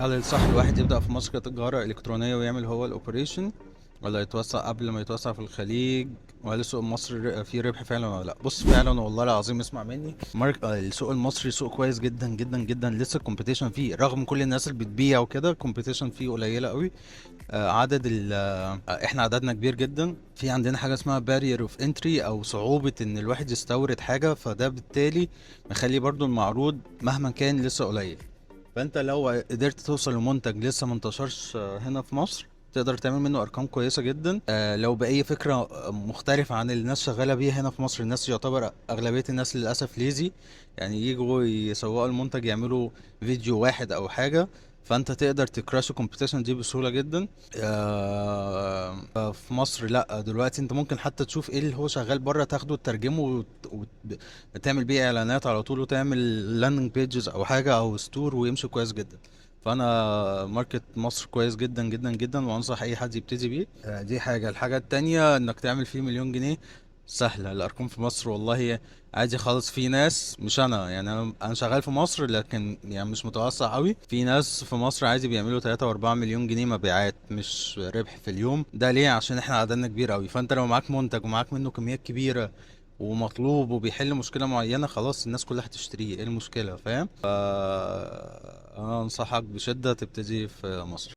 هل الصح الواحد يبدأ في مصر كتجارة إلكترونية ويعمل هو الأوبريشن، ولا يتوسع قبل ما يتوسع في الخليج؟ وهل سوق مصر فيه ربح فعلا ولا لا؟ بص، فعلا والله العظيم اسمع مني، السوق المصري سوق كويس جدا جدا جدا. لسه الكومبيتيشن فيه رغم كل الناس اللي بتبيع وكده، الكومبيتيشن فيه قليلة قوي. عدد ال احنا عددنا كبير جدا، في عندنا حاجة اسمها barrier of entry او صعوبة ان الواحد يستورد حاجة، فده بالتالي مخلي برضو المعروض مهما كان لسه قليل. فانت لو قدرت توصل لمنتج لسه منتشرش هنا في مصر، تقدر تعمل منه ارقام كويسه جدا. لو باي فكره مختلفه عن اللي الناس شغاله بيها هنا في مصر. الناس يعتبر اغلبيه الناس للاسف ليزي، يعني يجوا يسوقوا المنتج، يعملوا فيديو واحد او حاجه، فانت تقدر تكراش الكومبيتيشن دي بسهوله جدا. في مصر لا، دلوقتي انت ممكن حتى تشوف ايه اللي هو شغال بره، تاخده تترجمه وتعمل بيه اعلانات على طول، وتعمل لاندنج بيجز او حاجه او ستور، ويمشي كويس جدا. فانا ماركت مصر كويس جدا جدا جدا، وانصح اي حد يبتدي بيه. دي حاجه. الحاجه التانية انك تعمل فيه مليون جنيه سهله. الارقام في مصر والله عادي خالص. في ناس، مش انا يعني، انا شغال في مصر لكن يعني مش متوسع قوي. في ناس في مصر عادي بيعملوا 3 و4 مليون جنيه مبيعات، مش ربح في اليوم. ده ليه؟ عشان احنا عددنا كبير قوي. فانت لو معاك منتج ومعاك منه كميات كبيره ومطلوب وبيحل مشكلة معينة، خلاص الناس كلها هتشتريه. ايه المشكلة؟ فاهم؟ انا انصحك بشدة تبتدي في مصر.